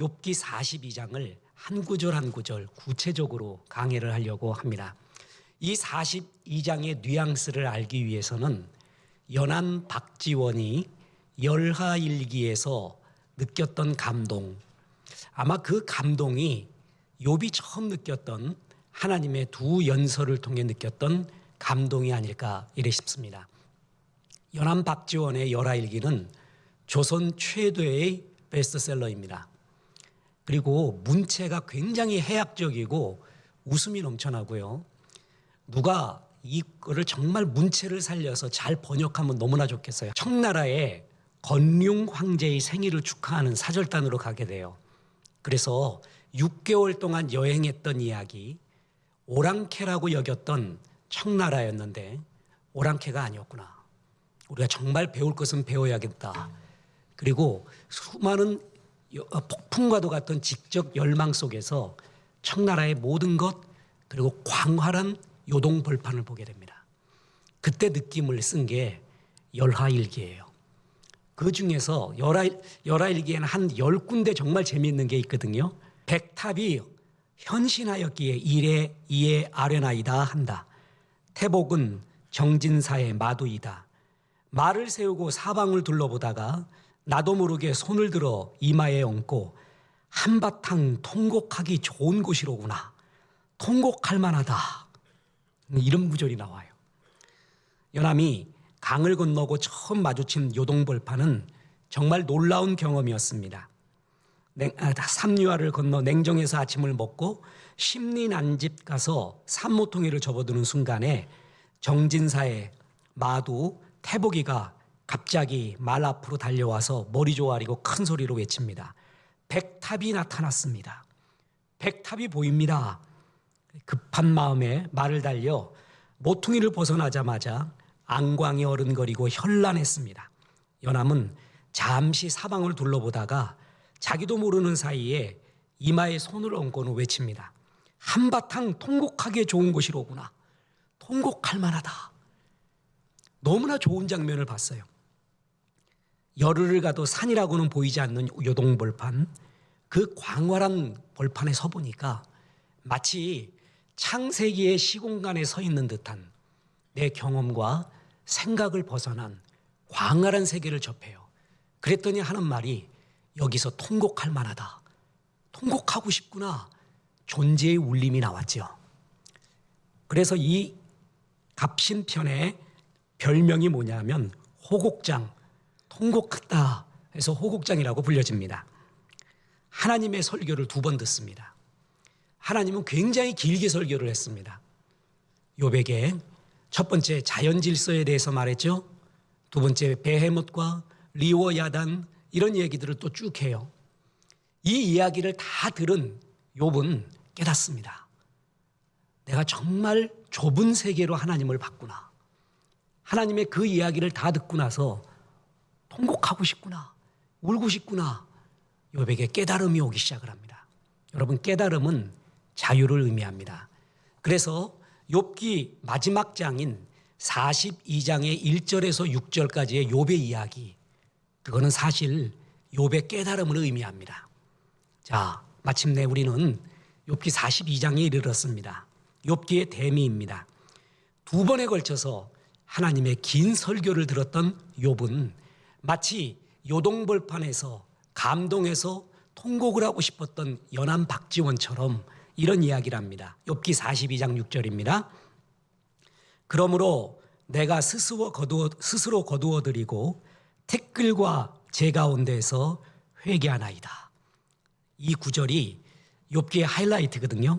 욥기 42장을 한 구절 한 구절 구체적으로 강해를 하려고 합니다. 이 42장의 뉘앙스를 알기 위해서는 연안 박지원이 열하일기에서 느꼈던 감동, 아마 그 감동이 욥이 처음 느꼈던 하나님의 두 연설을 통해 느꼈던 감동이 아닐까 이래 싶습니다. 연안 박지원의 열하일기는 조선 최대의 베스트셀러입니다. 그리고 문체가 굉장히 해학적이고 웃음이 넘쳐나고요. 누가 이거를 정말 문체를 살려서 잘 번역하면 너무나 좋겠어요. 청나라의 건륭 황제의 생일을 축하하는 사절단으로 가게 돼요. 그래서 6개월 동안 여행했던 이야기, 오랑캐라고 여겼던 청나라였는데 오랑캐가 아니었구나. 우리가 정말 배울 것은 배워야겠다. 그리고 수많은 폭풍과도 같은 직접 열망 속에서 청나라의 모든 것 그리고 광활한 요동벌판을 보게 됩니다. 그때 느낌을 쓴 게 열하일기예요. 그 중에서 열하일기에는 한 10군데 정말 재미있는 게 있거든요. 백탑이 현신하였기에 이에 아뢰나이다 한다. 태복은 정진사의 마두이다. 말을 세우고 사방을 둘러보다가 나도 모르게 손을 들어 이마에 얹고 한바탕 통곡하기 좋은 곳이로구나. 통곡할 만하다. 이런 구절이 나와요. 연암이 강을 건너고 처음 마주친 요동벌판은 정말 놀라운 경험이었습니다. 삼류화를 건너 냉정해서 아침을 먹고 심리난집 가서 산모통에를 접어드는 순간에 정진사의 마두 태복이가 갑자기 말 앞으로 달려와서 머리 조아리고 큰 소리로 외칩니다. 백탑이 나타났습니다. 백탑이 보입니다. 급한 마음에 말을 달려 모퉁이를 벗어나자마자 안광이 어른거리고 현란했습니다. 연암은 잠시 사방을 둘러보다가 자기도 모르는 사이에 이마에 손을 얹고는 외칩니다. 한바탕 통곡하기에 좋은 곳이로구나. 통곡할 만하다. 너무나 좋은 장면을 봤어요. 열흘을 가도 산이라고는 보이지 않는 요동벌판, 그 광활한 벌판에 서 보니까 마치 창세기의 시공간에 서 있는 듯한 내 경험과 생각을 벗어난 광활한 세계를 접해요. 그랬더니 하는 말이 여기서 통곡할 만하다. 통곡하고 싶구나. 존재의 울림이 나왔죠. 그래서 이 갑신편의 별명이 뭐냐면 호곡장, 통곡했다 해서 호곡장이라고 불려집니다. 하나님의 설교를 2번 듣습니다. 하나님은 굉장히 길게 설교를 했습니다. 욥에게 첫 번째 자연 질서에 대해서 말했죠. 두 번째 베헤못과 리워야단 이런 얘기들을 또 쭉 해요. 이 이야기를 다 들은 욥은 깨닫습니다. 내가 정말 좁은 세계로 하나님을 봤구나. 하나님의 그 이야기를 다 듣고 나서 통곡하고 싶구나. 울고 싶구나. 욥에게 깨달음이 오기 시작을 합니다. 여러분, 깨달음은 자유를 의미합니다. 그래서 욥기 마지막 장인 42장의 1절에서 6절까지의 욥의 이야기, 그거는 사실 욥의 깨달음을 의미합니다. 자, 마침내 우리는 욥기 42장에 이르렀습니다. 욥기의 대미입니다. 2번에 걸쳐서 하나님의 긴 설교를 들었던 욥은 마치 요동벌판에서 감동해서 통곡을 하고 싶었던 연안 박지원처럼 이런 이야기를 합니다. 욥기 42장 6절입니다. 그러므로 내가 스스로 거두어드리고 태끌과 제 가운데에서 회개하나이다. 이 구절이 욥기의 하이라이트거든요.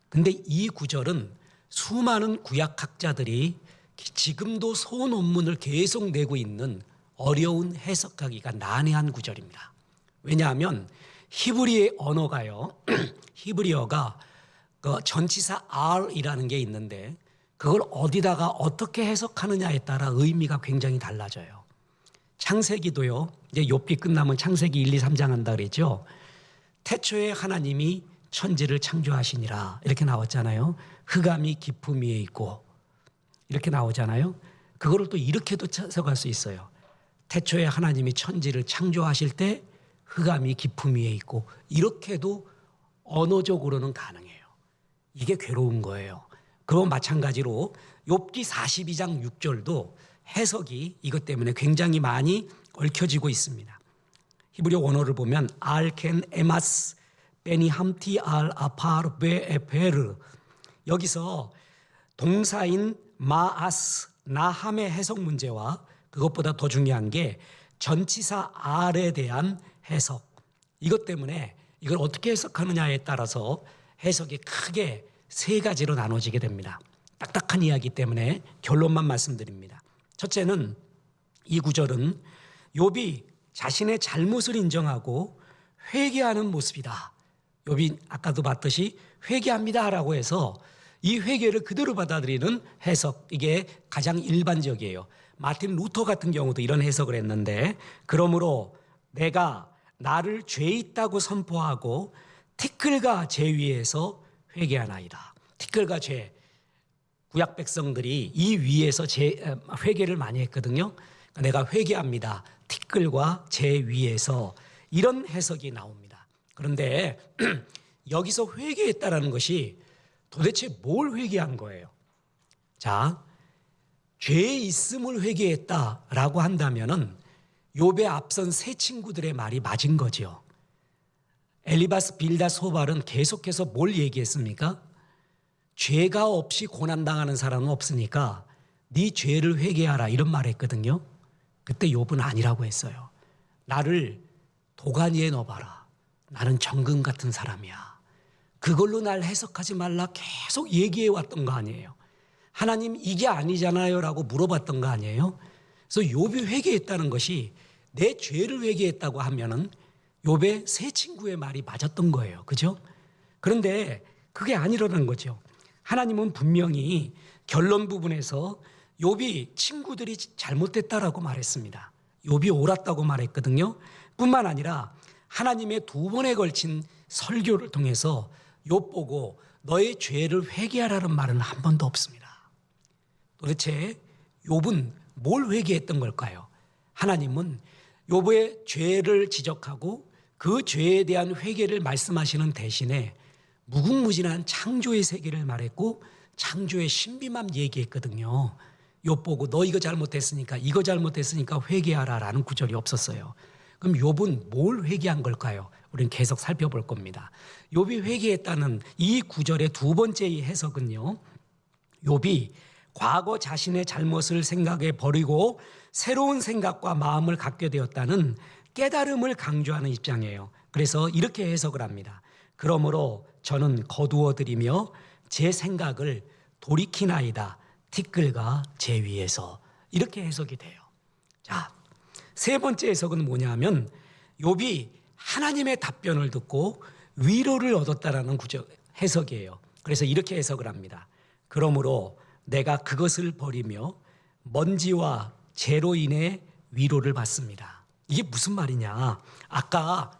근데 이 구절은 수많은 구약학자들이 지금도 소논문을 계속 내고 있는 어려운 해석하기가 난해한 구절입니다. 왜냐하면 히브리 언어가요. 히브리어가 그 전치사 R이라는 게 있는데 그걸 어디다가 어떻게 해석하느냐에 따라 의미가 굉장히 달라져요. 창세기도요. 이제 욥기 끝나면 창세기 1, 2, 3장 한다 그랬죠. 태초에 하나님이 천지를 창조하시니라 이렇게 나왔잖아요. 흑암이 깊음 위에 있고 이렇게 나오잖아요. 그거를 또 이렇게도 해석할 수 있어요. 태초에 하나님이 천지를 창조하실 때 흑암이 깊음 위에 있고 이렇게도 언어적으로는 가능해요. 이게 괴로운 거예요. 그와 마찬가지로 욥기 42장 6절도 해석이 이것 때문에 굉장히 많이 얽혀지고 있습니다. 히브리어 원어를 보면 알켄 에마스 베니함티 알 아파르 베 에페르, 여기서 동사인 마아스 나함의 해석 문제와 그것보다 더 중요한 게 전치사 알에 대한 해석, 이것 때문에 이걸 어떻게 해석하느냐에 따라서 해석이 크게 세 가지로 나눠지게 됩니다. 딱딱한 이야기 때문에 결론만 말씀드립니다. 첫째는 이 구절은 욥이 자신의 잘못을 인정하고 회개하는 모습이다. 욥이 아까도 봤듯이 회개합니다라고 해서 이 회개를 그대로 받아들이는 해석, 이게 가장 일반적이에요. 마틴 루터 같은 경우도 이런 해석을 했는데, 그러므로 내가 나를 죄 있다고 선포하고 티끌과 죄 위에서 회개하나이다. 티끌과 죄, 구약 백성들이 이 위에서 회개를 많이 했거든요. 내가 회개합니다. 티끌과 죄 위에서, 이런 해석이 나옵니다. 그런데 여기서 회개했다라는 것이 도대체 뭘 회개한 거예요? 자, 죄에 있음을 회개했다라고 한다면은 욥의 앞선 세 친구들의 말이 맞은 거죠. 엘리바스, 빌다, 소발은 계속해서 뭘 얘기했습니까? 죄가 없이 고난당하는 사람은 없으니까 네 죄를 회개하라, 이런 말 했거든요. 그때 욥은 아니라고 했어요. 나를 도가니에 넣어봐라. 나는 정금 같은 사람이야. 그걸로 날 해석하지 말라 계속 얘기해 왔던 거 아니에요. 하나님 이게 아니잖아요 라고 물어봤던 거 아니에요. 그래서 욥이 회개했다는 것이 내 죄를 회개했다고 하면은 욥의 세 친구의 말이 맞았던 거예요. 그죠? 그런데 그게 아니라는 거죠. 하나님은 분명히 결론 부분에서 욥이 친구들이 잘못됐다라고 말했습니다. 욥이 옳았다고 말했거든요. 뿐만 아니라 하나님의 두 번에 걸친 설교를 통해서 욥 보고 너의 죄를 회개하라는 말은 한 번도 없습니다. 도대체 욥은 뭘 회개했던 걸까요? 하나님은 욥의 죄를 지적하고 그 죄에 대한 회개를 말씀하시는 대신에 무궁무진한 창조의 세계를 말했고 창조의 신비만 얘기했거든요. 욥 보고 너 이거 잘못했으니까 회개하라라는 구절이 없었어요. 그럼 욥은 뭘 회개한 걸까요? 우리는 계속 살펴볼 겁니다. 욥이 회개했다는 이 구절의 두 번째 해석은요, 욥이 과거 자신의 잘못을 생각해 버리고 새로운 생각과 마음을 갖게 되었다는 깨달음을 강조하는 입장이에요. 그래서 이렇게 해석을 합니다. 그러므로 저는 거두어들이며 제 생각을 돌이키나이다. 티끌과 제 위에서. 이렇게 해석이 돼요. 자, 세 번째 해석은 뭐냐면 욥이 하나님의 답변을 듣고 위로를 얻었다라는 해석이에요. 그래서 이렇게 해석을 합니다. 그러므로 내가 그것을 버리며 먼지와 재로 인해 위로를 받습니다. 이게 무슨 말이냐? 아까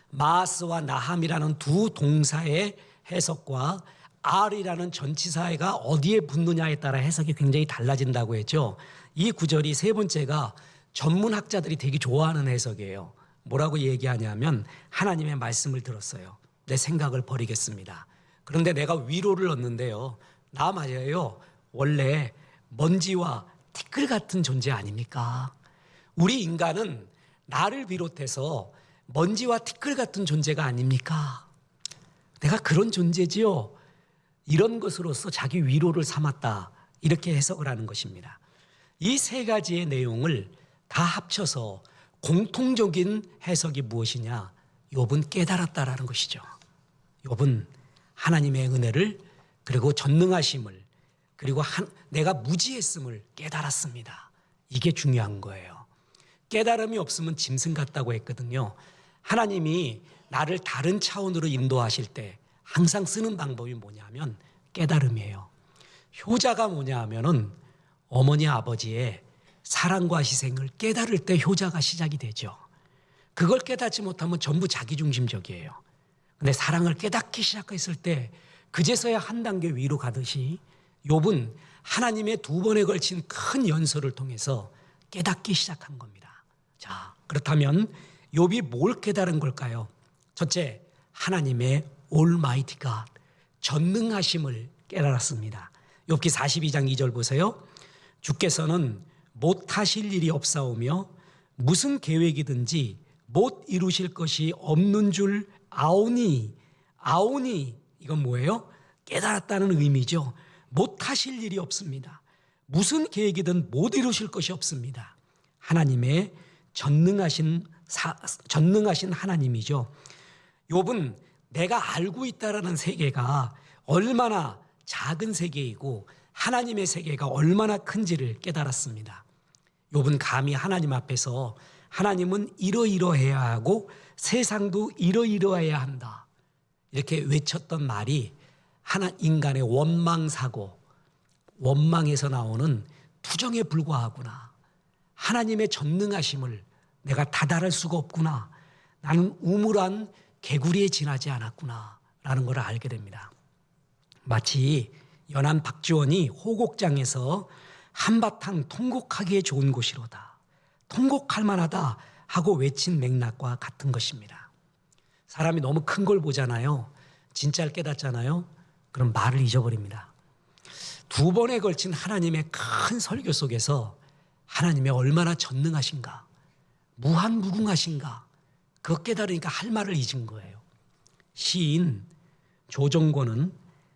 마스와 나함이라는 두 동사의 해석과 R이라는 전치사가 어디에 붙느냐에 따라 해석이 굉장히 달라진다고 했죠. 이 구절이 세 번째가 전문학자들이 되게 좋아하는 해석이에요. 뭐라고 얘기하냐면 하나님의 말씀을 들었어요. 내 생각을 버리겠습니다. 그런데 내가 위로를 얻는데요. 나 말이에요. 원래 먼지와 티끌 같은 존재 아닙니까? 우리 인간은 나를 비롯해서 먼지와 티끌 같은 존재가 아닙니까? 내가 그런 존재지요. 이런 것으로서 자기 위로를 삼았다. 이렇게 해석을 하는 것입니다. 이 세 가지의 내용을 다 합쳐서 공통적인 해석이 무엇이냐? 욥은 깨달았다라는 것이죠. 욥은 하나님의 은혜를, 그리고 전능하심을, 그리고 내가 무지했음을 깨달았습니다. 이게 중요한 거예요. 깨달음이 없으면 짐승 같다고 했거든요. 하나님이 나를 다른 차원으로 인도하실 때 항상 쓰는 방법이 뭐냐면 깨달음이에요. 효자가 뭐냐 하면은 어머니 아버지의 사랑과 희생을 깨달을 때 효자가 시작이 되죠. 그걸 깨닫지 못하면 전부 자기중심적이에요. 근데 사랑을 깨닫기 시작했을 때 그제서야 한 단계 위로 가듯이 욥은 하나님의 두 번에 걸친 큰 연설을 통해서 깨닫기 시작한 겁니다. 자, 그렇다면 욥이 뭘 깨달은 걸까요? 첫째, 하나님의 Almighty God, 전능하심을 깨달았습니다. 욥기 42장 2절 보세요. 주께서는 못하실 일이 없사오며 무슨 계획이든지 못 이루실 것이 없는 줄 아오니. 이건 뭐예요? 깨달았다는 의미죠. 못하실 일이 없습니다. 무슨 계획이든 못 이루실 것이 없습니다. 하나님의 전능하신 하나님이죠. 욥은 내가 알고 있다라는 세계가 얼마나 작은 세계이고 하나님의 세계가 얼마나 큰지를 깨달았습니다. 욥은 감히 하나님 앞에서 하나님은 이러이러해야 하고 세상도 이러이러해야 한다, 이렇게 외쳤던 말이 인간의 원망사고, 원망에서 나오는 투정에 불과하구나. 하나님의 전능하심을 내가 다달할 수가 없구나. 나는 우물한 개구리에 지나지 않았구나 라는 걸 알게 됩니다. 마치 연안 박지원이 호곡장에서 한바탕 통곡하기에 좋은 곳이로다, 통곡할 만하다 하고 외친 맥락과 같은 것입니다. 사람이 너무 큰 걸 보잖아요. 진짜를 깨닫잖아요. 그럼 말을 잊어버립니다. 2번에 걸친 하나님의 큰 설교 속에서 하나님이 얼마나 전능하신가, 무한무궁하신가, 그거 깨달으니까 할 말을 잊은 거예요. 시인 조정권은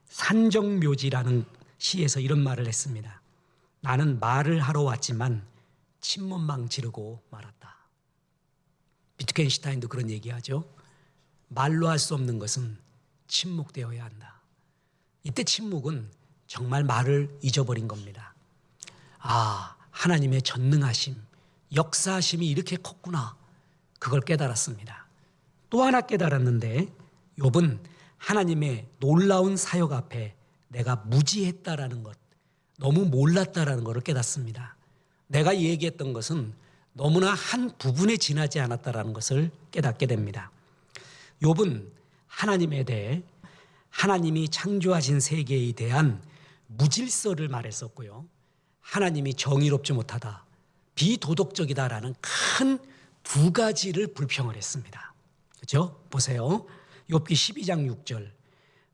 산정묘지라는 시에서 이런 말을 했습니다. 나는 말을 하러 왔지만 침문망 지르고 말았다. 비트겐슈타인도 그런 얘기하죠. 말로 할 수 없는 것은 침묵되어야 한다. 이때 침묵은 정말 말을 잊어버린 겁니다. 아, 하나님의 전능하심, 역사하심이 이렇게 컸구나, 그걸 깨달았습니다. 또 하나 깨달았는데 욥은 하나님의 놀라운 사역 앞에 내가 무지했다라는 것, 너무 몰랐다라는 것을 깨닫습니다. 내가 얘기했던 것은 너무나 한 부분에 지나지 않았다라는 것을 깨닫게 됩니다. 욥은 하나님에 대해, 하나님이 창조하신 세계에 대한 무질서를 말했었고요. 하나님이 정의롭지 못하다, 비도덕적이다라는 큰 2가지를 불평을 했습니다. 그렇죠? 보세요. 욥기 12장 6절.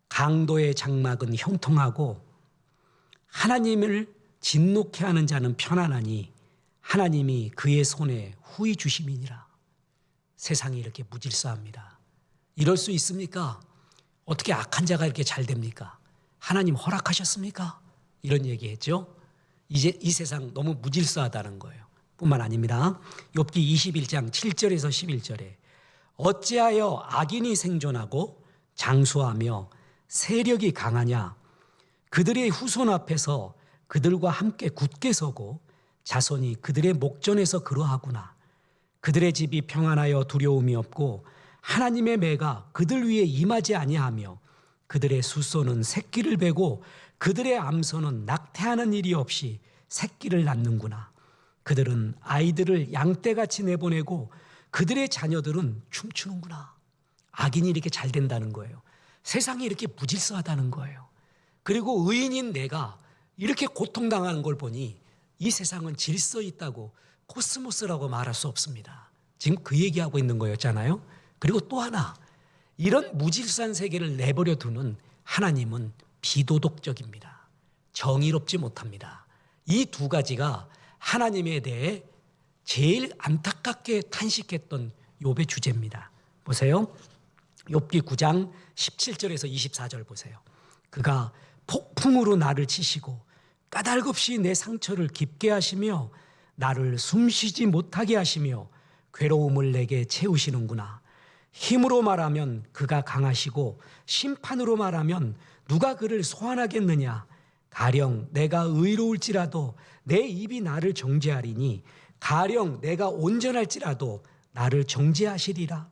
강도의 장막은 형통하고 하나님을 진노케 하는 자는 편안하니 하나님이 그의 손에 후히 주심이니라. 세상이 이렇게 무질서합니다. 이럴 수 있습니까? 어떻게 악한 자가 이렇게 잘 됩니까? 하나님 허락하셨습니까? 이런 얘기했죠. 이제 이 세상 너무 무질서하다는 거예요. 뿐만 아닙니다. 욥기 21장 7절에서 11절에 어찌하여 악인이 생존하고 장수하며 세력이 강하냐? 그들의 후손 앞에서 그들과 함께 굳게 서고 자손이 그들의 목전에서 그러하구나. 그들의 집이 평안하여 두려움이 없고 하나님의 매가 그들 위에 임하지 아니하며 그들의 숫소는 새끼를 베고 그들의 암소는 낙태하는 일이 없이 새끼를 낳는구나. 그들은 아이들을 양떼같이 내보내고 그들의 자녀들은 춤추는구나. 악인이 이렇게 잘 된다는 거예요. 세상이 이렇게 무질서하다는 거예요. 그리고 의인인 내가 이렇게 고통당하는 걸 보니 이 세상은 질서 있다고, 코스모스라고 말할 수 없습니다. 지금 그 얘기하고 있는 거였잖아요. 그리고 또 하나, 이런 무질서한 세계를 내버려 두는 하나님은 비도덕적입니다. 정의롭지 못합니다. 이 2가지가 하나님에 대해 제일 안타깝게 탄식했던 욥의 주제입니다. 보세요. 욥기 9장 17절에서 24절 보세요. 그가 폭풍으로 나를 치시고 까닭없이 내 상처를 깊게 하시며 나를 숨쉬지 못하게 하시며 괴로움을 내게 채우시는구나. 힘으로 말하면 그가 강하시고 심판으로 말하면 누가 그를 소환하겠느냐. 가령 내가 의로울지라도 내 입이 나를 정죄하리니 가령 내가 온전할지라도 나를 정죄하시리라.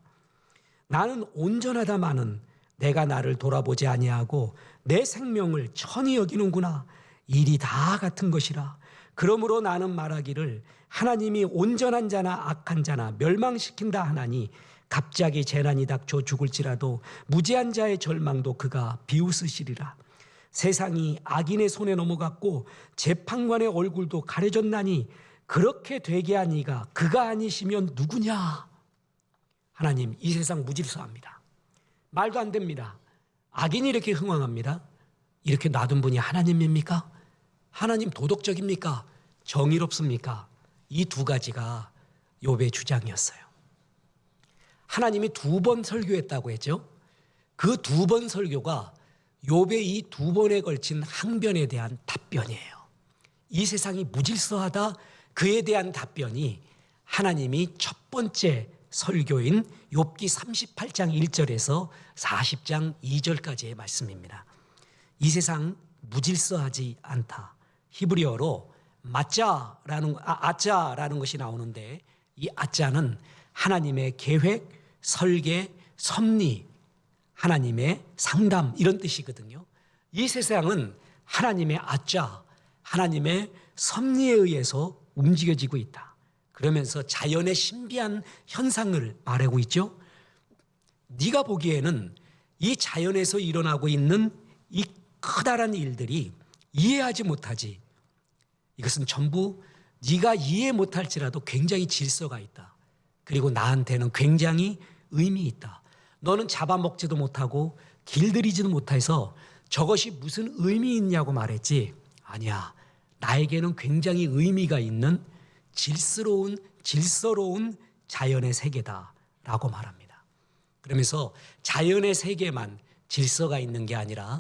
나는 온전하다마는 내가 나를 돌아보지 아니하고 내 생명을 천히 여기는구나. 일이 다 같은 것이라. 그러므로 나는 말하기를 하나님이 온전한 자나 악한 자나 멸망시킨다 하나니 갑자기 재난이 닥쳐 죽을지라도 무지한 자의 절망도 그가 비웃으시리라. 세상이 악인의 손에 넘어갔고 재판관의 얼굴도 가려졌나니 그렇게 되게 한 이가 그가 아니시면 누구냐. 하나님 이 세상 무질서합니다. 말도 안 됩니다. 악인이 이렇게 흥황합니다. 이렇게 놔둔 분이 하나님입니까? 하나님 도덕적입니까? 정의롭습니까? 이 두 가지가 욥의 주장이었어요. 하나님이 2번 설교했다고 했죠. 그 2번 설교가 욥의 이 2번에 걸친 항변에 대한 답변이에요. 이 세상이 무질서하다, 그에 대한 답변이 하나님이 첫 번째 설교인 욥기 38장 1절에서 40장 2절까지의 말씀입니다. 이 세상 무질서하지 않다. 히브리어로 아짜라는 것이 나오는데, 이 아짜는 하나님의 계획, 설계, 섭리, 하나님의 상담, 이런 뜻이거든요. 이 세상은 하나님의 아짜, 하나님의 섭리에 의해서 움직여지고 있다. 그러면서 자연의 신비한 현상을 말하고 있죠. 네가 보기에는 이 자연에서 일어나고 있는 이 커다란 일들이 이해하지 못하지. 이것은 전부 네가 이해 못할지라도 굉장히 질서가 있다. 그리고 나한테는 굉장히 의미 있다. 너는 잡아먹지도 못하고 길들이지도 못해서 저것이 무슨 의미 있냐고 말했지. 아니야. 나에게는 굉장히 의미가 있는 질서로운 자연의 세계다라고 말합니다. 그러면서 자연의 세계만 질서가 있는 게 아니라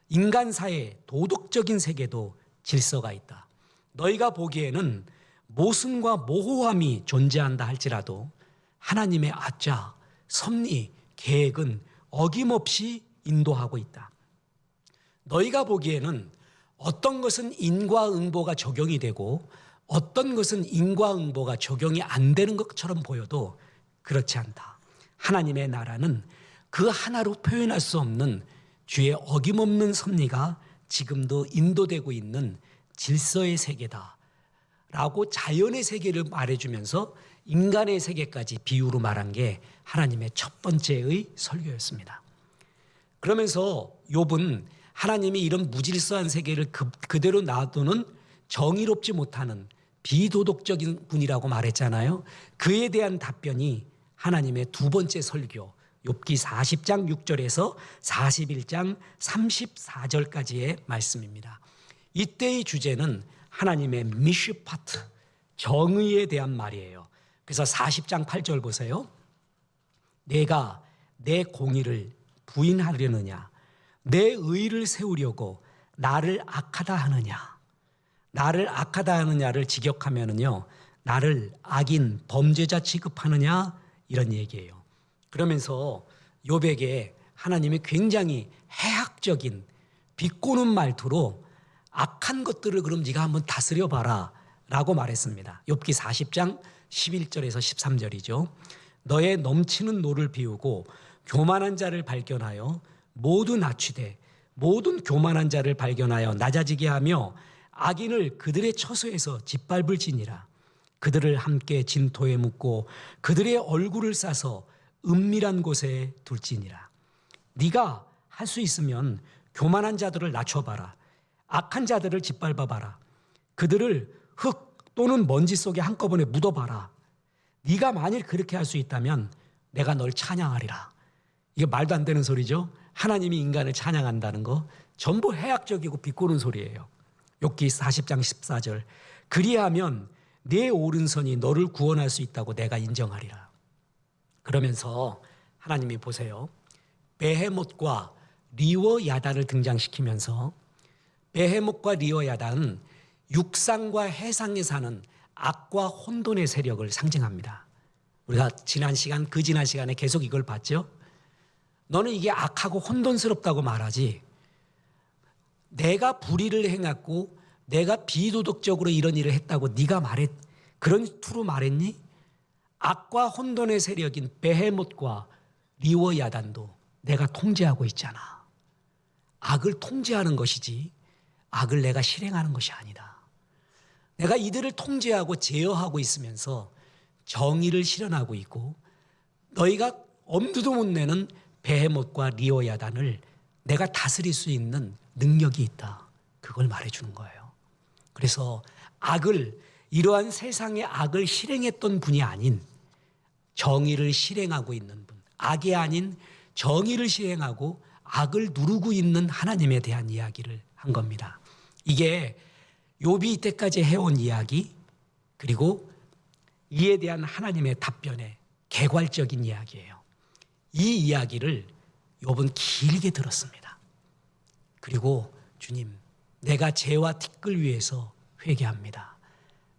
인간 사회 도덕적인 세계도 질서가 있다. 너희가 보기에는 모순과 모호함이 존재한다 할지라도 하나님의 아짜, 섭리, 계획은 어김없이 인도하고 있다. 너희가 보기에는 어떤 것은 인과응보가 적용이 되고 어떤 것은 인과응보가 적용이 안 되는 것처럼 보여도 그렇지 않다. 하나님의 나라는 그 하나로 표현할 수 없는 주의 어김없는 섭리가 지금도 인도되고 있는 질서의 세계다 라고 자연의 세계를 말해주면서 인간의 세계까지 비유로 말한 게 하나님의 첫 번째의 설교였습니다. 그러면서 욥은 하나님이 이런 무질서한 세계를 그대로 놔두는 정의롭지 못하는 비도덕적인 분이라고 말했잖아요. 그에 대한 답변이 하나님의 두 번째 설교 욥기 40장 6절에서 41장 34절까지의 말씀입니다. 이때의 주제는 하나님의 미슈파트, 정의에 대한 말이에요. 그래서 40장 8절 보세요. 내가 내 공의를 부인하려느냐, 내 의를 세우려고 나를 악하다 하느냐. 나를 악하다 하느냐를 직역하면은요, 나를 악인, 범죄자 취급하느냐, 이런 얘기예요. 그러면서 욥에게 하나님이 굉장히 해학적인 비꼬는 말투로 악한 것들을 그럼 네가 한번 다스려 봐라 라고 말했습니다. 욥기 40장 11절에서 13절이죠. 너의 넘치는 노를 비우고 교만한 자를 발견하여 모두 낮추되 모든 교만한 자를 발견하여 낮아지게 하며 악인을 그들의 처소에서 짓밟을지니라. 그들을 함께 진토에 묻고 그들의 얼굴을 싸서 은밀한 곳에 둘지니라. 네가 할 수 있으면 교만한 자들을 낮춰봐라. 악한 자들을 짓밟아봐라. 그들을 흙 또는 먼지 속에 한꺼번에 묻어봐라. 네가 만일 그렇게 할 수 있다면 내가 널 찬양하리라. 이게 말도 안 되는 소리죠. 하나님이 인간을 찬양한다는 거 전부 해악적이고 비꼬는 소리예요. 욥기 40장 14절. 그리하면 내 오른손이 너를 구원할 수 있다고 내가 인정하리라. 그러면서 하나님이 보세요. 베헤못과 리워 야단을 등장시키면서 베헤못과 리워 야단은 육상과 해상에 사는 악과 혼돈의 세력을 상징합니다. 우리가 지난 시간에 계속 이걸 봤죠. 너는 이게 악하고 혼돈스럽다고 말하지. 내가 불의를 행했고 내가 비도덕적으로 이런 일을 했다고 네가 그런 투로 말했니? 악과 혼돈의 세력인 베헤못과 리워 야단도 내가 통제하고 있잖아. 악을 통제하는 것이지 악을 내가 실행하는 것이 아니다. 내가 이들을 통제하고 제어하고 있으면서 정의를 실현하고 있고 너희가 엄두도 못 내는 베헤못과 리워 야단을 내가 다스릴 수 있는 능력이 있다. 그걸 말해주는 거예요. 그래서 이러한 세상의 악을 실행했던 분이 아닌 정의를 실행하고 있는 분, 악이 아닌 정의를 실행하고 악을 누르고 있는 하나님에 대한 이야기를 한 겁니다. 이게 욥이 이때까지 해온 이야기, 그리고 이에 대한 하나님의 답변의 개괄적인 이야기예요. 이 이야기를 욥은 길게 들었습니다. 그리고 주님, 내가 죄와 티끌 위해서 회개합니다.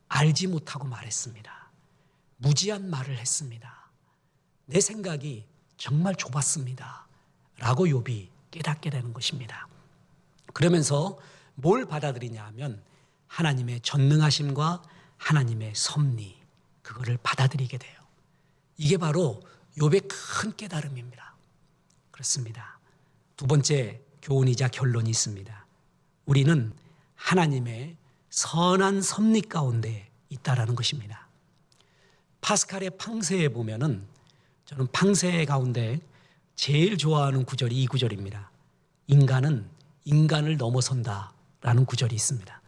알지 못하고 말했습니다. 무지한 말을 했습니다. 내 생각이 정말 좁았습니다. 라고 욥이 깨닫게 되는 것입니다. 그러면서 뭘 받아들이냐 하면 하나님의 전능하심과 하나님의 섭리, 그거를 받아들이게 돼요. 이게 바로 욥의 큰 깨달음입니다. 그렇습니다. 두 번째 교훈이자 결론이 있습니다. 우리는 하나님의 선한 섭리 가운데 있다라는 것입니다. 파스칼의 팡세에 보면은 저는 팡세 가운데 제일 좋아하는 구절이 이 구절입니다. 인간은 인간을 넘어선다라는 구절이 있습니다.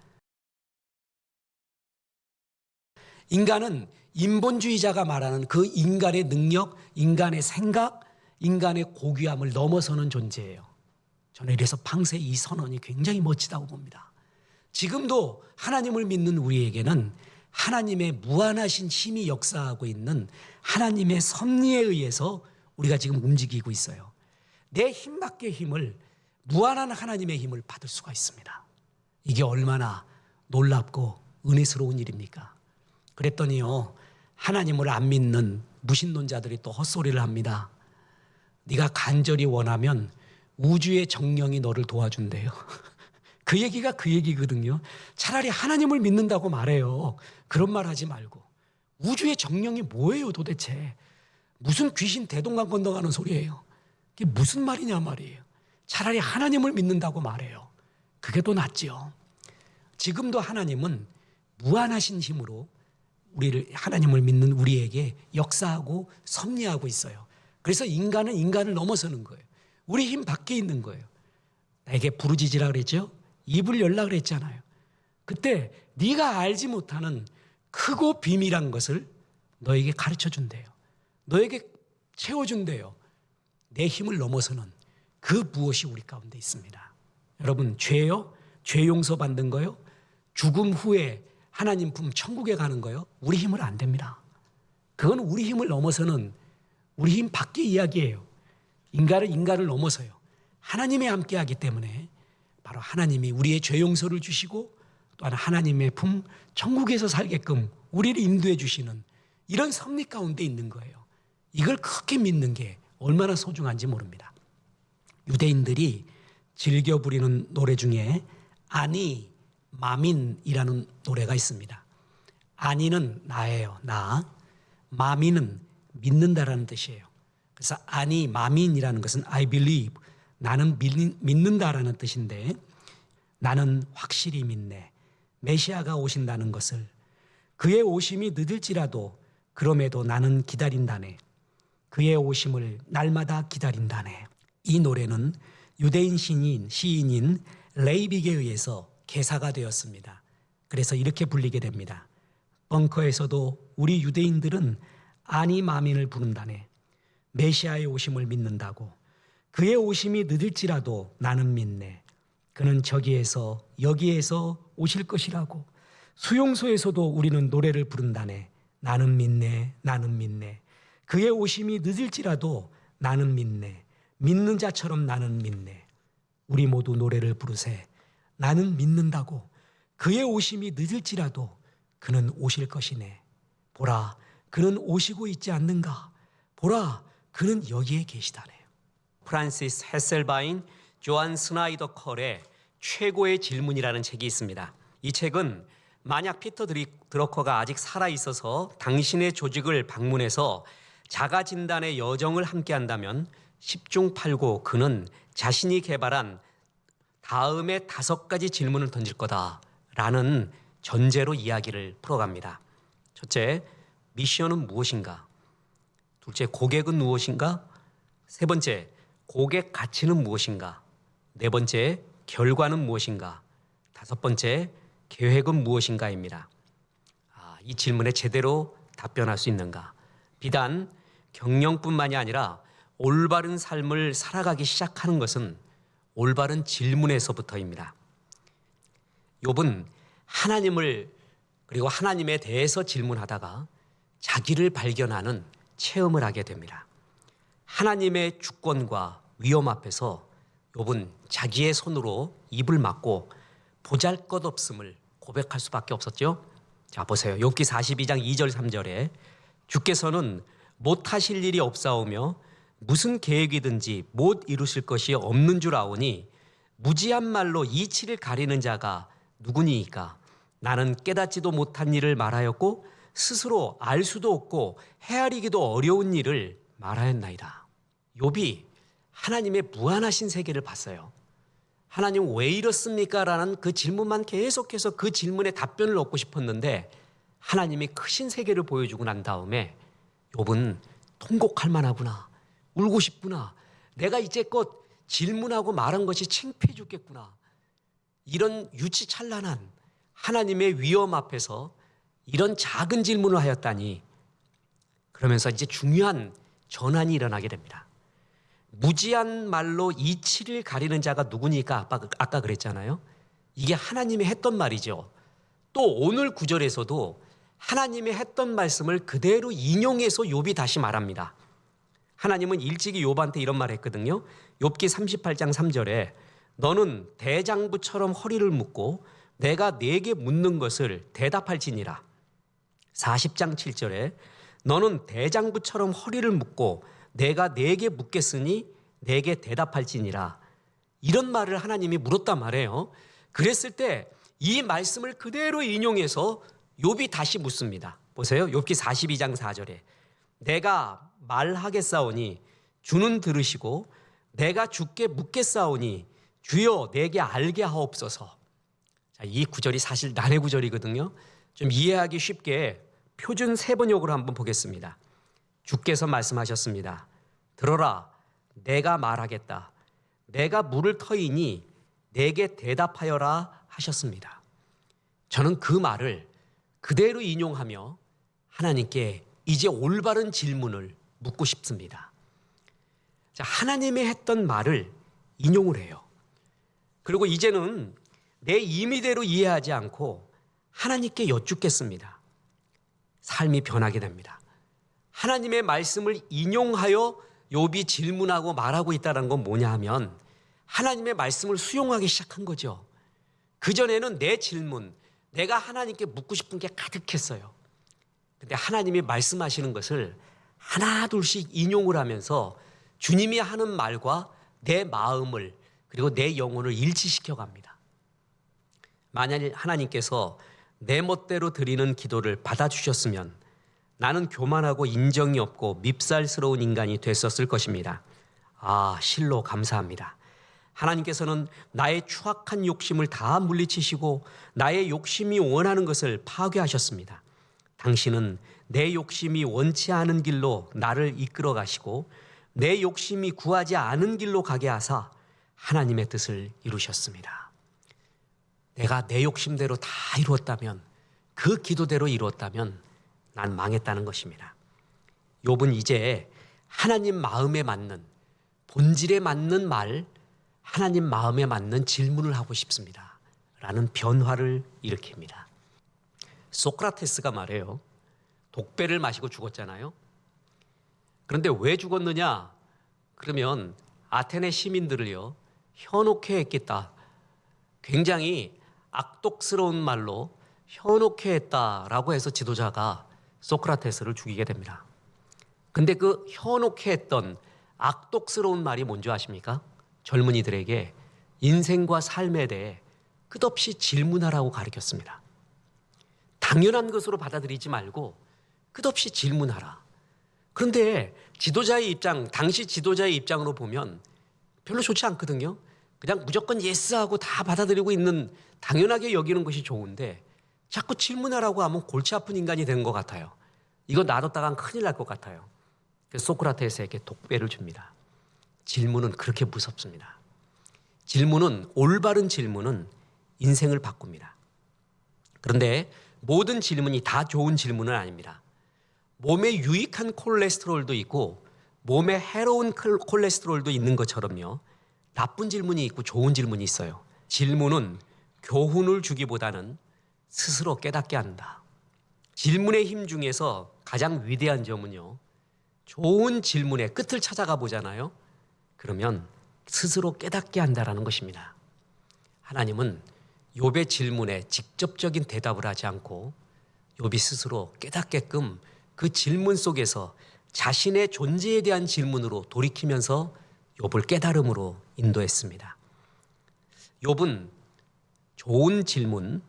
인간은 인본주의자가 말하는 그 인간의 능력, 인간의 생각, 인간의 고귀함을 넘어서는 존재예요. 저는 이래서 팡세의 이 선언이 굉장히 멋지다고 봅니다. 지금도 하나님을 믿는 우리에게는 하나님의 무한하신 힘이 역사하고 있는 하나님의 섭리에 의해서 우리가 지금 움직이고 있어요. 내 힘밖의 힘을, 무한한 하나님의 힘을 받을 수가 있습니다. 이게 얼마나 놀랍고 은혜스러운 일입니까? 그랬더니요, 하나님을 안 믿는 무신론자들이 또 헛소리를 합니다. 네가 간절히 원하면 우주의 정령이 너를 도와준대요. 그 얘기가 그 얘기거든요. 차라리 하나님을 믿는다고 말해요. 그런 말 하지 말고. 우주의 정령이 뭐예요 도대체? 무슨 귀신 대동강 건너가는 소리예요. 그게 무슨 말이냐 말이에요. 차라리 하나님을 믿는다고 말해요. 그게 더 낫지요. 지금도 하나님은 무한하신 힘으로 하나님을 믿는 우리에게 역사하고 섭리하고 있어요. 그래서 인간은 인간을 넘어서는 거예요. 우리 힘 밖에 있는 거예요. 나에게 부르짖으라 그랬죠? 입을 열라 그랬잖아요. 그때 네가 알지 못하는 크고 비밀한 것을 너에게 가르쳐 준대요. 너에게 채워준대요. 내 힘을 넘어서는 그 무엇이 우리 가운데 있습니다. 여러분, 죄요? 죄 용서 받는 거요? 죽음 후에 하나님 품 천국에 가는 거요? 우리 힘을 안 됩니다. 그건 우리 힘을 넘어서는 우리 힘 밖의 이야기예요. 인간을 넘어서요. 하나님이 함께하기 때문에 바로 하나님이 우리의 죄 용서를 주시고 또한 하나님의 품 천국에서 살게끔 우리를 인도해 주시는 이런 섭리 가운데 있는 거예요. 이걸 크게 믿는 게 얼마나 소중한지 모릅니다. 유대인들이 즐겨 부리는 노래 중에 아니 마민이라는 노래가 있습니다. 아니는 나예요. 나. 마민은 믿는다라는 뜻이에요. 그래서 아니 마민이라는 것은 I believe, 나는 믿는다라는 뜻인데, 나는 확실히 믿네. 메시아가 오신다는 것을, 그의 오심이 늦을지라도 그럼에도 나는 기다린다네. 그의 오심을 날마다 기다린다네. 이 노래는 유대인 시인인 레이빅에 의해서 개사가 되었습니다. 그래서 이렇게 불리게 됩니다. 벙커에서도 우리 유대인들은 아니 마민을 부른다네. 메시아의 오심을 믿는다고. 그의 오심이 늦을지라도 나는 믿네. 그는 저기에서 여기에서 오실 것이라고. 수용소에서도 우리는 노래를 부른다네. 나는 믿네. 나는 믿네. 그의 오심이 늦을지라도 나는 믿네. 믿는 자처럼 나는 믿네. 우리 모두 노래를 부르세. 나는 믿는다고. 그의 오심이 늦을지라도 그는 오실 것이네. 보라, 그는 오시고 있지 않는가. 보라, 그는 여기에 계시다네요. 프란시스 헤셀바인 조한 스나이더 컬의 최고의 질문이라는 책이 있습니다. 이 책은 만약 피터 드러커가 아직 살아있어서 당신의 조직을 방문해서 자가진단의 여정을 함께한다면 10중 8구 그는 자신이 개발한 다음에 5가지 질문을 던질 거다라는 전제로 이야기를 풀어갑니다. 첫째, 미션은 무엇인가? 둘째, 고객은 무엇인가? 세 번째, 고객 가치는 무엇인가? 네 번째, 결과는 무엇인가? 다섯 번째, 계획은 무엇인가입니다. 이 질문에 제대로 답변할 수 있는가? 비단 경영뿐만이 아니라 올바른 삶을 살아가기 시작하는 것은 올바른 질문에서부터입니다. 욥은 하나님을 그리고 하나님에 대해서 질문하다가 자기를 발견하는 체험을 하게 됩니다. 하나님의 주권과 위험 앞에서 욥은 자기의 손으로 입을 막고 보잘것없음을 고백할 수밖에 없었죠. 자, 보세요. 욥기 42장 2절 3절에 주께서는 못하실 일이 없사오며 무슨 계획이든지 못 이루실 것이 없는 줄 아오니 무지한 말로 이치를 가리는 자가 누구니이까? 나는 깨닫지도 못한 일을 말하였고 스스로 알 수도 없고 헤아리기도 어려운 일을 말하였나이다. 욥이 하나님의 무한하신 세계를 봤어요. 하나님 왜 이렇습니까? 라는 그 질문만 계속해서 그 질문에 답변을 얻고 싶었는데 하나님이 크신 세계를 보여주고 난 다음에 욥은 통곡할 만하구나, 울고 싶구나, 내가 이제껏 질문하고 말한 것이 창피해 죽겠구나, 이런 유치찬란한 하나님의 위엄 앞에서 이런 작은 질문을 하였다니, 그러면서 이제 중요한 전환이 일어나게 됩니다. 무지한 말로 이치를 가리는 자가 누구니까 아까 그랬잖아요. 이게 하나님이 했던 말이죠. 또 오늘 구절에서도 하나님이 했던 말씀을 그대로 인용해서 욥이 다시 말합니다. 하나님은 일찍이 욥한테 이런 말을 했거든요. 욥기 38장 3절에 너는 대장부처럼 허리를 묶고 내가 네게 묻는 것을 대답할지니라. 40장 7절에 너는 대장부처럼 허리를 묶고 내가 네게 묻겠으니 내게 대답할지니라. 이런 말을 하나님이 물었단 말이에요. 그랬을 때 이 말씀을 그대로 인용해서 욥이 다시 묻습니다. 보세요. 욥기 42장 4절에 내가 말하겠사오니 주는 들으시고 내가 주께 묻겠사오니 주여 내게 알게 하옵소서. 자, 이 구절이 사실 난해 구절이거든요. 좀 이해하기 쉽게 표준 세번역으로 한번 보겠습니다. 주께서 말씀하셨습니다. 들어라, 내가 말하겠다. 내가 물을 터이니 내게 대답하여라 하셨습니다. 저는 그 말을 그대로 인용하며 하나님께 이제 올바른 질문을 묻고 싶습니다. 자, 하나님이 했던 말을 인용을 해요. 그리고 이제는 내 임의대로 이해하지 않고 하나님께 여쭙겠습니다. 삶이 변하게 됩니다. 하나님의 말씀을 인용하여 욥이 질문하고 말하고 있다는 건 뭐냐 하면 하나님의 말씀을 수용하기 시작한 거죠. 그전에는 내 질문, 내가 하나님께 묻고 싶은 게 가득했어요. 근데 하나님이 말씀하시는 것을 하나 둘씩 인용을 하면서 주님이 하는 말과 내 마음을 그리고 내 영혼을 일치시켜 갑니다. 만약 하나님께서 내 멋대로 드리는 기도를 받아주셨으면 나는 교만하고 인정이 없고 밉살스러운 인간이 됐었을 것입니다. 아, 실로 감사합니다. 하나님께서는 나의 추악한 욕심을 다 물리치시고 나의 욕심이 원하는 것을 파괴하셨습니다. 당신은 내 욕심이 원치 않은 길로 나를 이끌어 가시고 내 욕심이 구하지 않은 길로 가게 하사 하나님의 뜻을 이루셨습니다. 내가 내 욕심대로 다 이루었다면, 그 기도대로 이루었다면 난 망했다는 것입니다. 욥은 이제 하나님 마음에 맞는, 본질에 맞는 말, 하나님 마음에 맞는 질문을 하고 싶습니다. 라는 변화를 일으킵니다. 소크라테스가 말해요. 독배를 마시고 죽었잖아요. 그런데 왜 죽었느냐? 그러면 아테네 시민들을요, 현혹해 했겠다. 굉장히 악독스러운 말로 현혹해 했다라고 해서 지도자가 소크라테스를 죽이게 됩니다. 근데 그 현혹해 했던 악독스러운 말이 뭔지 아십니까? 젊은이들에게 인생과 삶에 대해 끝없이 질문하라고 가르쳤습니다. 당연한 것으로 받아들이지 말고 끝없이 질문하라. 그런데 지도자의 입장, 당시 지도자의 입장으로 보면 별로 좋지 않거든요. 그냥 무조건 예스하고 다 받아들이고 있는, 당연하게 여기는 것이 좋은데 자꾸 질문하라고 하면 골치 아픈 인간이 된 것 같아요. 이거 놔뒀다간 큰일 날 것 같아요. 그래서 소크라테스에게 독배를 줍니다. 질문은 그렇게 무섭습니다. 질문은, 올바른 질문은 인생을 바꿉니다. 그런데 모든 질문이 다 좋은 질문은 아닙니다. 몸에 유익한 콜레스테롤도 있고 몸에 해로운 콜레스테롤도 있는 것처럼요. 나쁜 질문이 있고 좋은 질문이 있어요. 질문은 교훈을 주기보다는 스스로 깨닫게 한다. 질문의 힘 중에서 가장 위대한 점은요. 좋은 질문의 끝을 찾아가 보잖아요. 그러면 스스로 깨닫게 한다라는 것입니다. 하나님은 욥의 질문에 직접적인 대답을 하지 않고 욥이 스스로 깨닫게끔 그 질문 속에서 자신의 존재에 대한 질문으로 돌이키면서 욥을 깨달음으로 인도했습니다. 욥은 좋은 질문,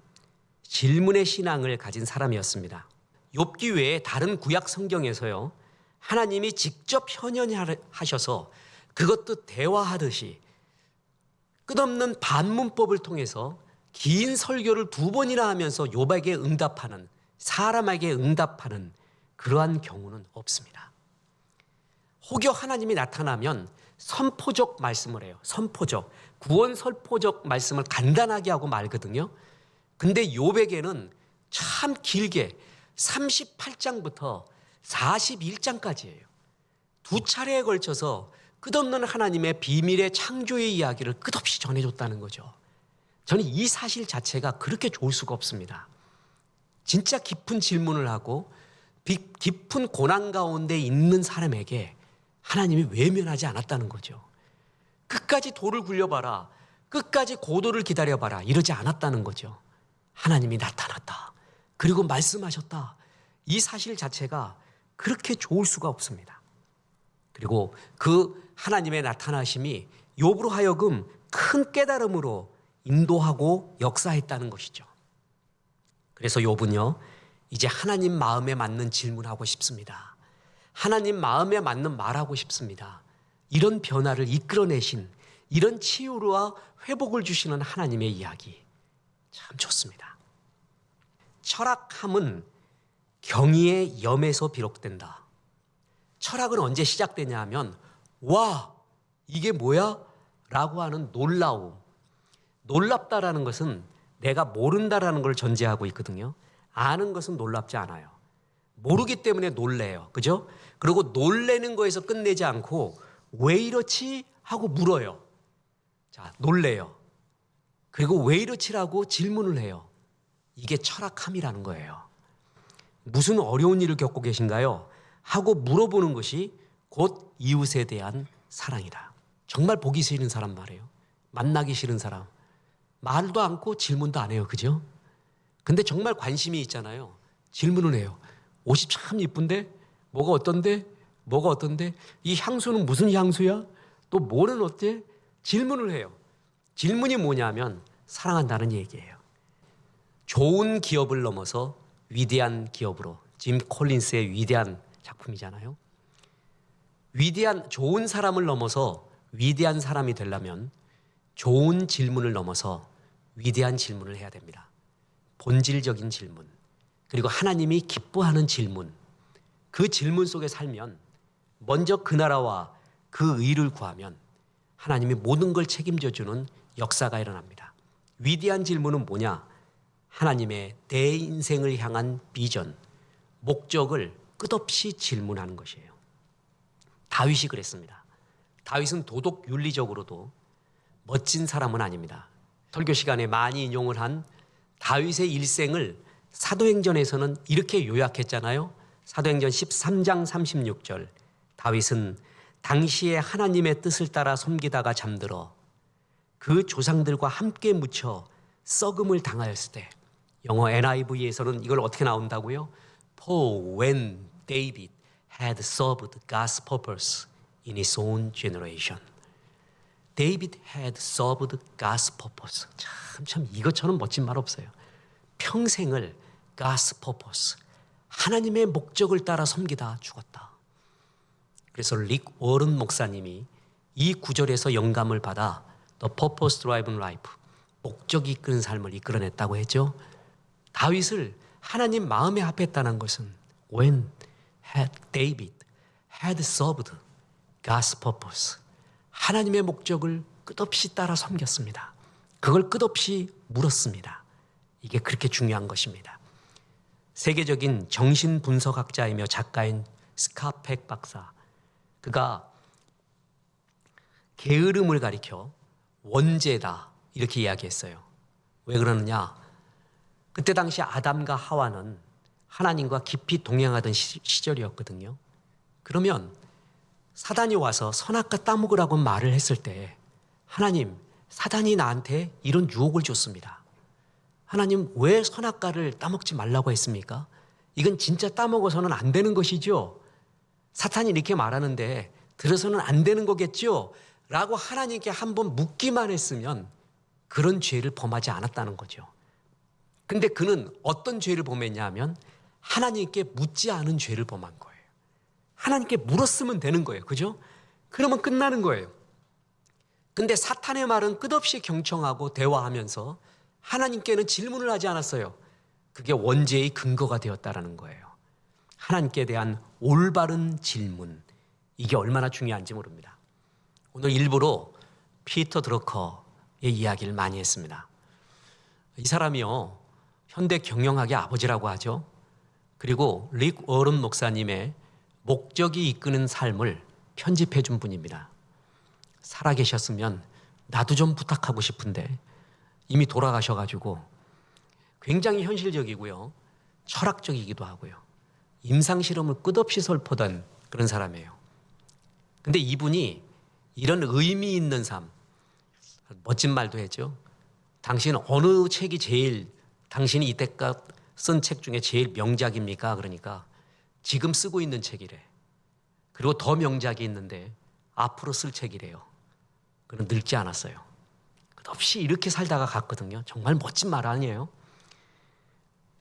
질문의 신앙을 가진 사람이었습니다. 욥기 외에 다른 구약 성경에서요. 하나님이 직접 현현하셔서 그것도 대화하듯이 끝없는 반문법을 통해서 긴 설교를 2번이나 하면서 욥에게 응답하는, 사람에게 응답하는 그러한 경우는 없습니다. 혹여 하나님이 나타나면 선포적 말씀을 해요. 선포적, 구원 설포적 말씀을 간단하게 하고 말거든요. 근데 욥에게는 참 길게 38장부터 41장까지예요. 2차례에 걸쳐서 끝없는 하나님의 비밀의 창조의 이야기를 끝없이 전해줬다는 거죠. 저는 이 사실 자체가 그렇게 좋을 수가 없습니다. 진짜 깊은 질문을 하고 깊은 고난 가운데 있는 사람에게 하나님이 외면하지 않았다는 거죠. 끝까지 돌을 굴려봐라. 끝까지 고도를 기다려봐라. 이러지 않았다는 거죠. 하나님이 나타났다. 그리고 말씀하셨다. 이 사실 자체가 그렇게 좋을 수가 없습니다. 그리고 그 하나님의 나타나심이 욥으로 하여금 큰 깨달음으로 인도하고 역사했다는 것이죠. 그래서 욥은요, 이제 하나님 마음에 맞는 질문하고 싶습니다. 하나님 마음에 맞는 말하고 싶습니다. 이런 변화를 이끌어내신, 이런 치유와 회복을 주시는 하나님의 이야기 참 좋습니다. 철학함은 경의의 염에서 비롯된다. 철학은 언제 시작되냐 하면 와 이게 뭐야? 라고 하는 놀라움. 놀랍다라는 것은 내가 모른다라는 걸 전제하고 있거든요. 아는 것은 놀랍지 않아요. 모르기 때문에 놀래요. 그죠? 그리고 놀래는 거에서 끝내지 않고 왜 이렇지? 하고 물어요. 자, 놀래요. 그리고 왜 이렇지라고 질문을 해요. 이게 철학함이라는 거예요. 무슨 어려운 일을 겪고 계신가요? 하고 물어보는 것이 곧 이웃에 대한 사랑이다. 정말 보기 싫은 사람 말이에요. 만나기 싫은 사람. 말도 않고 질문도 안 해요. 그죠? 근데 정말 관심이 있잖아요. 질문을 해요. 옷이 참 이쁜데? 뭐가 어떤데? 뭐가 어떤데? 이 향수는 무슨 향수야? 또 뭐는 어때? 질문을 해요. 질문이 뭐냐면 사랑한다는 얘기예요. 좋은 기업을 넘어서 위대한 기업으로, 짐 콜린스의 위대한 작품이잖아요. 위대한 좋은 사람을 넘어서 위대한 사람이 되려면 좋은 질문을 넘어서 위대한 질문을 해야 됩니다. 본질적인 질문, 그리고 하나님이 기뻐하는 질문. 그 질문 속에 살면 먼저 그 나라와 그 의를 구하면 하나님이 모든 걸 책임져 주는 역사가 일어납니다. 위대한 질문은 뭐냐? 하나님의 대인생을 향한 비전, 목적을 끝없이 질문하는 것이에요. 다윗이 그랬습니다. 다윗은 도덕 윤리적으로도 멋진 사람은 아닙니다. 설교 시간에 많이 인용을 한 다윗의 일생을 사도행전에서는 이렇게 요약했잖아요. 사도행전 13장 36절. 다윗은 당시에 하나님의 뜻을 따라 섬기다가 잠들어 그 조상들과 함께 묻혀 썩음을 당하였을 때, 영어 NIV에서는 이걸 어떻게 나온다고요? For when David had served God's purpose in his own generation. David had served God's purpose. 참 이것처럼 멋진 말 없어요. 평생을 God's purpose, 하나님의 목적을 따라 섬기다 죽었다. 그래서 릭 워런 목사님이 이 구절에서 영감을 받아 The Purpose Driven Life, 목적이 이끄는 삶을 이끌어냈다고 했죠. 다윗을 하나님 마음에 합했다는 것은 When David had served God's purpose, 하나님의 목적을 끝없이 따라 섬겼습니다. 그걸 끝없이 물었습니다. 이게 그렇게 중요한 것입니다. 세계적인 정신분석학자이며 작가인 스카펙 박사. 그가 게으름을 가리켜 원죄다 이렇게 이야기했어요. 왜 그러느냐? 그때 당시 아담과 하와는 하나님과 깊이 동행하던 시절이었거든요. 그러면 사단이 와서 선악과 따먹으라고 말을 했을 때 하나님, 사단이 나한테 이런 유혹을 줬습니다. 하나님 왜 선악과를 따먹지 말라고 했습니까? 이건 진짜 따먹어서는 안 되는 것이죠. 사탄이 이렇게 말하는데 들어서는 안 되는 거겠죠? 라고 하나님께 한번 묻기만 했으면 그런 죄를 범하지 않았다는 거죠. 근데 그는 어떤 죄를 범했냐 하면 하나님께 묻지 않은 죄를 범한 거예요. 하나님께 물었으면 되는 거예요. 그죠? 그러면 끝나는 거예요. 근데 사탄의 말은 끝없이 경청하고 대화하면서 하나님께는 질문을 하지 않았어요. 그게 원죄의 근거가 되었다라는 거예요. 하나님께 대한 올바른 질문. 이게 얼마나 중요한지 모릅니다. 오늘 일부러 피터 드러커의 이야기를 많이 했습니다. 이 사람이요, 현대 경영학의 아버지라고 하죠. 그리고 릭 워런 목사님의 목적이 이끄는 삶을 편집해 준 분입니다. 살아계셨으면 나도 좀 부탁하고 싶은데 이미 돌아가셔가지고 굉장히 현실적이고요, 철학적이기도 하고요, 임상실험을 끝없이 설포던 그런 사람이에요. 근데 이분이 이런 의미 있는 삶, 멋진 말도 했죠. 당신 어느 책이 제일, 당신이 이때까지 쓴 책 중에 제일 명작입니까? 그러니까 지금 쓰고 있는 책이래. 그리고 더 명작이 있는데 앞으로 쓸 책이래요. 그는 늙지 않았어요. 끝없이 이렇게 살다가 갔거든요. 정말 멋진 말 아니에요?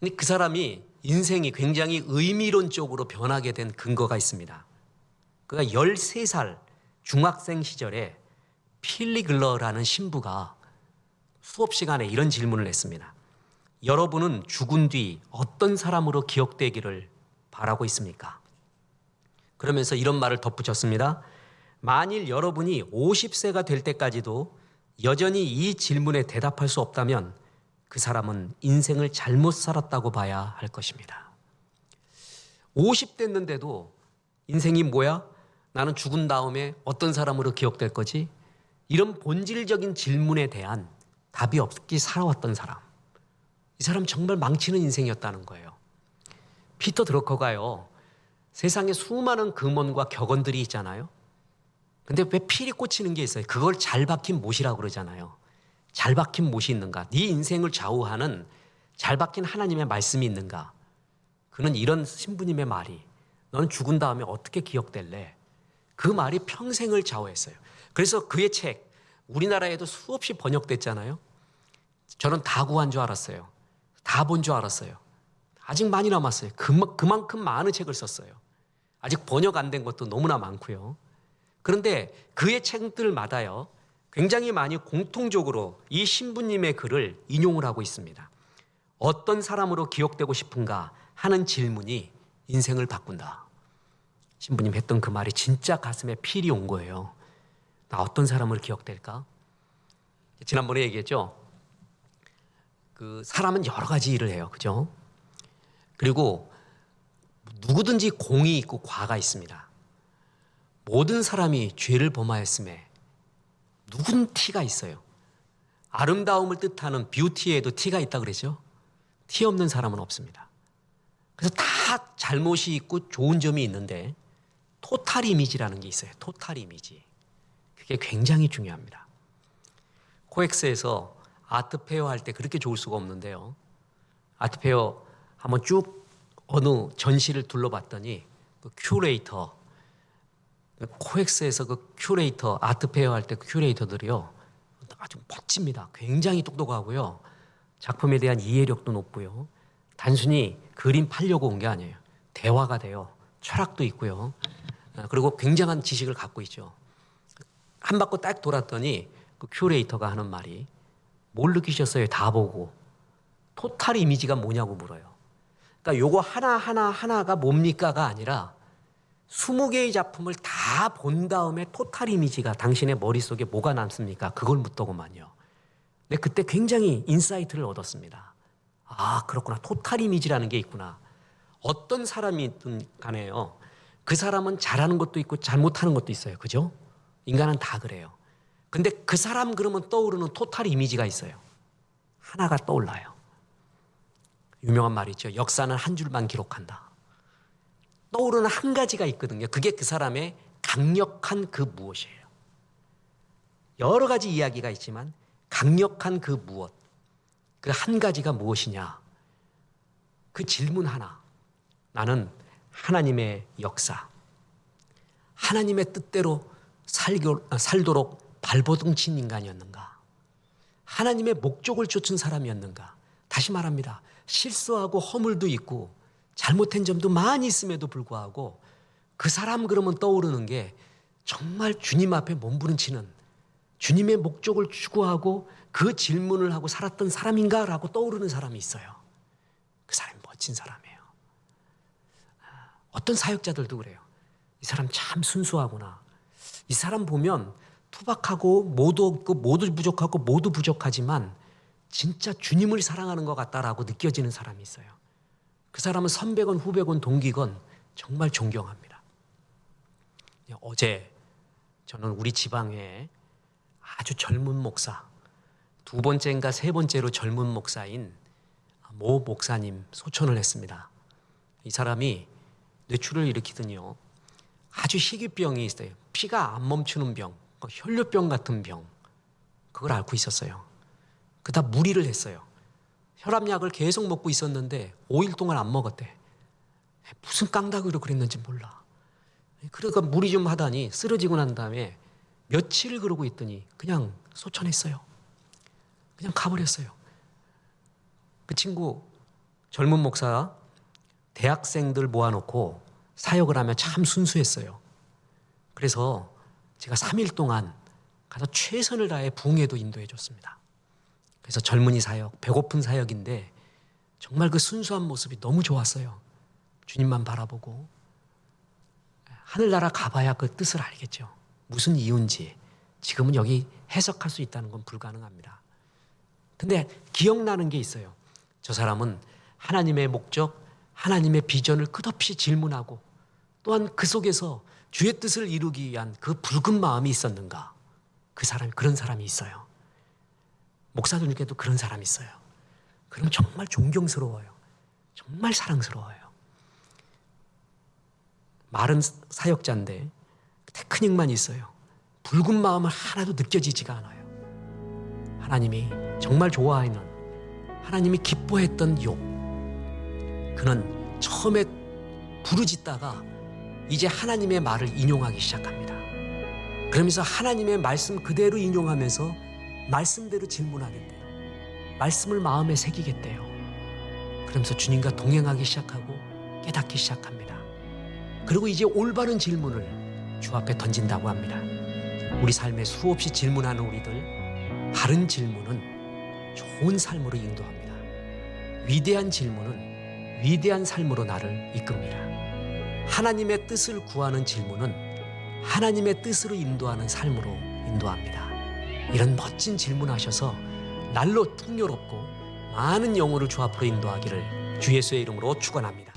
근데 그 사람이 인생이 굉장히 의미론적으로 변하게 된 근거가 있습니다. 그가 13살 중학생 시절에 필리글러라는 신부가 수업 시간에 이런 질문을 했습니다. 여러분은 죽은 뒤 어떤 사람으로 기억되기를 바라고 있습니까? 그러면서 이런 말을 덧붙였습니다. 만일 여러분이 50세가 될 때까지도 여전히 이 질문에 대답할 수 없다면 그 사람은 인생을 잘못 살았다고 봐야 할 것입니다. 50 됐는데도 인생이 뭐야? 나는 죽은 다음에 어떤 사람으로 기억될 거지? 이런 본질적인 질문에 대한 답이 없기 살아왔던 사람. 이 사람 정말 망치는 인생이었다는 거예요. 피터 드러커가요, 세상에 수많은 금원과 격언들이 있잖아요. 근데 왜 필이 꽂히는 게 있어요? 그걸 잘 박힌 못이라고 그러잖아요. 잘 박힌 못이 있는가? 네 인생을 좌우하는 잘 박힌 하나님의 말씀이 있는가? 그는 이런 신부님의 말이, 너는 죽은 다음에 어떻게 기억될래? 그 말이 평생을 좌우했어요. 그래서 그의 책, 우리나라에도 수없이 번역됐잖아요. 저는 다 구한 줄 알았어요. 다 본 줄 알았어요. 아직 많이 남았어요. 그만큼 많은 책을 썼어요. 아직 번역 안 된 것도 너무나 많고요. 그런데 그의 책들마다요, 굉장히 많이 공통적으로 이 신부님의 글을 인용을 하고 있습니다. 어떤 사람으로 기억되고 싶은가 하는 질문이 인생을 바꾼다. 신부님 했던 그 말이 진짜 가슴에 필이 온 거예요. 나 어떤 사람으로 기억될까? 지난번에 얘기했죠. 그 사람은 여러 가지 일을 해요. 그죠? 그리고 누구든지 공이 있고 과가 있습니다. 모든 사람이 죄를 범하였음에 누군 티가 있어요. 아름다움을 뜻하는 뷰티에도 티가 있다 그러죠. 티 없는 사람은 없습니다. 그래서 다 잘못이 있고 좋은 점이 있는데 토탈 이미지라는 게 있어요. 토탈 이미지. 그게 굉장히 중요합니다. 코엑스에서 아트페어 할 때 그렇게 좋을 수가 없는데요. 아트페어 한번 쭉 어느 전시를 둘러봤더니 그 큐레이터, 코엑스에서 그 큐레이터, 아트페어 할 때 그 큐레이터들이요, 아주 멋집니다. 굉장히 똑똑하고요, 작품에 대한 이해력도 높고요, 단순히 그림 팔려고 온 게 아니에요. 대화가 돼요. 철학도 있고요. 그리고 굉장한 지식을 갖고 있죠. 한 바퀴 딱 돌았더니 그 큐레이터가 하는 말이, 뭘 느끼셨어요? 다 보고. 토탈 이미지가 뭐냐고 물어요. 그러니까 요거 하나가 뭡니까가 아니라 20개의 작품을 다 본 다음에 토탈 이미지가 당신의 머릿속에 뭐가 남습니까? 그걸 묻더구만요. 근데 그때 굉장히 인사이트를 얻었습니다. 아, 그렇구나. 토탈 이미지라는 게 있구나. 어떤 사람이든 간에요. 그 사람은 잘하는 것도 있고 잘못하는 것도 있어요. 그죠? 인간은 다 그래요. 근데 그 사람 그러면 떠오르는 토탈 이미지가 있어요. 하나가 떠올라요. 유명한 말이 있죠. 역사는 한 줄만 기록한다. 떠오르는 한 가지가 있거든요. 그게 그 사람의 강력한 그 무엇이에요. 여러 가지 이야기가 있지만 강력한 그 무엇, 그 한 가지가 무엇이냐. 그 질문 하나. 나는 하나님의 역사, 하나님의 뜻대로 살도록 발버둥 친 인간이었는가? 하나님의 목적을 쫓은 사람이었는가? 다시 말합니다. 실수하고 허물도 있고 잘못된 점도 많이 있음에도 불구하고 그 사람 그러면 떠오르는 게 정말 주님 앞에 몸부림치는 주님의 목적을 추구하고 그 질문을 하고 살았던 사람인가라고 떠오르는 사람이 있어요. 그 사람이 멋진 사람이에요. 어떤 사역자들도 그래요. 이 사람 참 순수하구나. 이 사람 보면 투박하고 모두 없고 모두 부족하고 모두 부족하지만 진짜 주님을 사랑하는 것 같다라고 느껴지는 사람이 있어요. 그 사람은 선배건 후배건 동기건 정말 존경합니다. 어제 저는 우리 지방에 아주 젊은 목사, 두 번째인가 세 번째로 젊은 목사인 모 목사님 소천을 했습니다. 이 사람이 뇌출을 일으키더니요. 아주 희귀병이 있어요. 피가 안 멈추는 병, 혈류병 같은 병. 그걸 앓고 있었어요. 그다 무리를 했어요. 혈압약을 계속 먹고 있었는데 5일 동안 안 먹었대. 무슨 깡다구로 그랬는지 몰라. 그러니까 무리 좀 하다니 쓰러지고 난 다음에 며칠을 그러고 있더니 그냥 소천했어요. 그냥 가버렸어요. 그 친구 젊은 목사 대학생들 모아놓고 사역을 하며 참 순수했어요. 그래서 제가 3일 동안 가서 최선을 다해 부흥회도 인도해 줬습니다. 그래서 젊은이 사역, 배고픈 사역인데 정말 그 순수한 모습이 너무 좋았어요. 주님만 바라보고 하늘나라 가봐야 그 뜻을 알겠죠. 무슨 이유인지 지금은 여기 해석할 수 있다는 건 불가능합니다. 근데 기억나는 게 있어요. 저 사람은 하나님의 목적, 하나님의 비전을 끝없이 질문하고 또한 그 속에서 주의 뜻을 이루기 위한 그 붉은 마음이 있었는가? 그 사람이 그런 사람이 있어요. 목사들 중에도 그런 사람이 있어요. 그럼 정말 존경스러워요. 정말 사랑스러워요. 마른 사역자인데 테크닉만 있어요. 붉은 마음은 하나도 느껴지지가 않아요. 하나님이 정말 좋아하는, 하나님이 기뻐했던 욥. 그는 처음에 부르짖다가 이제 하나님의 말을 인용하기 시작합니다. 그러면서 하나님의 말씀 그대로 인용하면서 말씀대로 질문하겠대요. 말씀을 마음에 새기겠대요. 그러면서 주님과 동행하기 시작하고 깨닫기 시작합니다. 그리고 이제 올바른 질문을 주 앞에 던진다고 합니다. 우리 삶에 수없이 질문하는 우리들, 바른 질문은 좋은 삶으로 인도합니다. 위대한 질문은 위대한 삶으로 나를 이끕니다. 하나님의 뜻을 구하는 질문은 하나님의 뜻으로 인도하는 삶으로 인도합니다. 이런 멋진 질문하셔서 날로 풍요롭고 많은 영혼을 주 앞으로 인도하기를 주 예수의 이름으로 축원합니다.